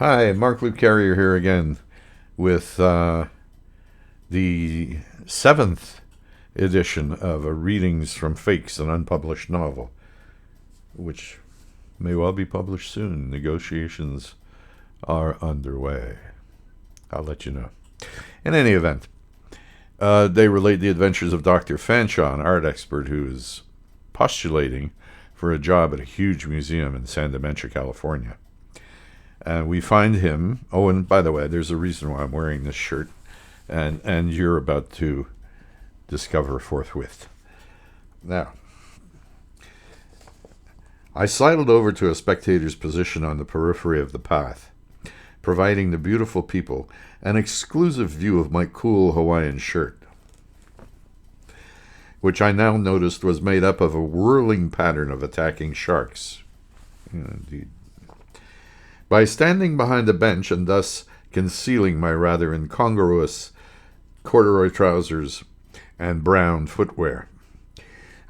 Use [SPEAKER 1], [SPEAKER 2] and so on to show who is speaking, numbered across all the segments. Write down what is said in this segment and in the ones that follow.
[SPEAKER 1] Hi, Marc Luc Carrier here again with the seventh edition of a Readings from Fakes, an unpublished novel, which may well be published soon. Negotiations are underway. I'll let you know. In any event, they relate the adventures of Dr. Fanshawe, an art expert who is postulating for a job at a huge museum in San Dementia, California. And we find him. Oh, and by the way, there's a reason why I'm wearing this shirt, and you're about to discover forthwith. Now, I sidled over to a spectator's position on the periphery of the path, providing the beautiful people an exclusive view of my cool Hawaiian shirt, which I now noticed was made up of a whirling pattern of attacking sharks. Indeed. By standing behind a bench and thus concealing my rather incongruous corduroy trousers and brown footwear,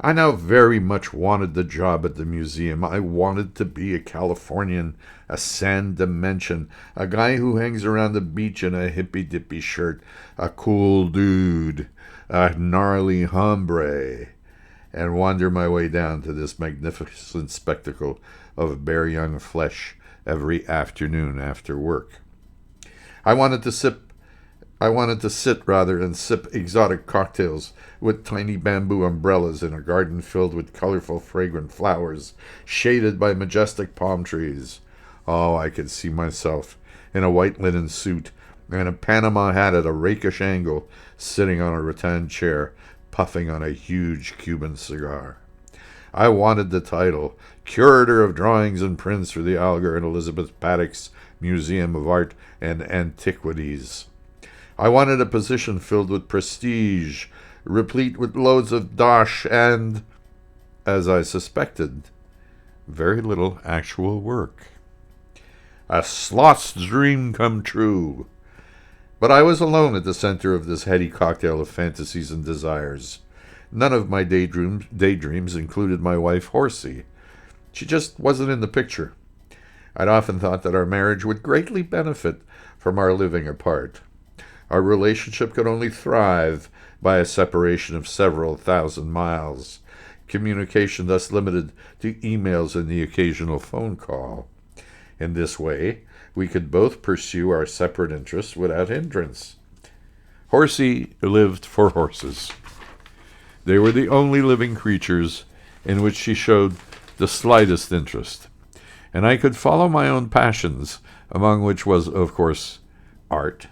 [SPEAKER 1] I now very much wanted the job at the museum. I wanted to be a Californian, a San Dimension, a guy who hangs around the beach in a hippy-dippy shirt, a cool dude, a gnarly hombre, and wander my way down to this magnificent spectacle of bare young flesh every afternoon after work. I wanted to sit and sip exotic cocktails with tiny bamboo umbrellas in a garden filled with colorful, fragrant flowers, shaded by majestic palm trees. Oh, I could see myself in a white linen suit and a Panama hat at a rakish angle, sitting on a rattan chair, puffing on a huge Cuban cigar. I wanted the title, Curator of Drawings and Prints for the Alger and Elizabeth Paddock's Museum of Art and Antiquities. I wanted a position filled with prestige, replete with loads of dosh and, as I suspected, very little actual work. A sloth's dream come true. But I was alone at the center of this heady cocktail of fantasies and desires. None of my daydreams included my wife, Horsey. She just wasn't in the picture. I'd often thought that our marriage would greatly benefit from our living apart. Our relationship could only thrive by a separation of several thousand miles, communication thus limited to emails and the occasional phone call. In this way, we could both pursue our separate interests without hindrance. Horsey lived for horses. They were the only living creatures in which she showed the slightest interest, and I could follow my own passions, among which was, of course, art,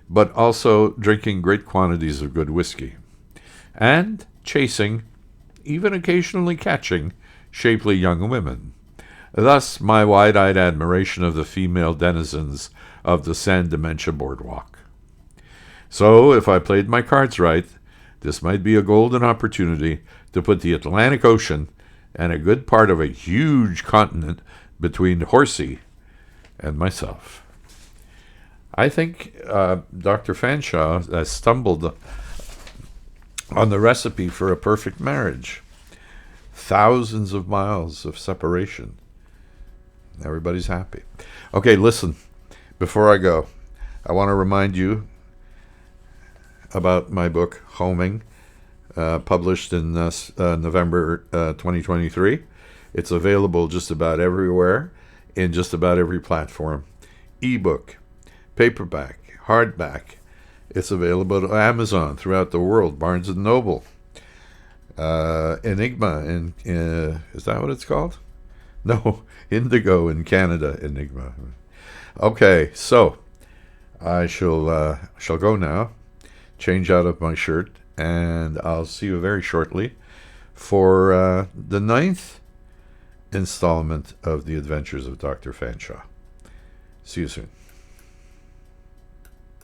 [SPEAKER 1] but also drinking great quantities of good whiskey, and chasing, even occasionally catching, shapely young women. Thus my wide-eyed admiration of the female denizens of the San Dementia boardwalk. So, if I played my cards right, this might be a golden opportunity to put the Atlantic Ocean and a good part of a huge continent between Horsey and myself. I think Dr. Fanshawe has stumbled on the recipe for a perfect marriage. Thousands of miles of separation. Everybody's happy. Okay, listen, before I go, I want to remind you about my book, Homing, published in November 2023. It's available just about everywhere, in just about every platform. Ebook, paperback, hardback. It's available at Amazon throughout the world, Barnes & Noble. Enigma, is that what it's called? No, Indigo in Canada, Enigma. Okay, so I shall go now, change out of my shirt, and I'll see you very shortly for the 9th installment of The Adventures of Dr. Fanshawe. See you soon.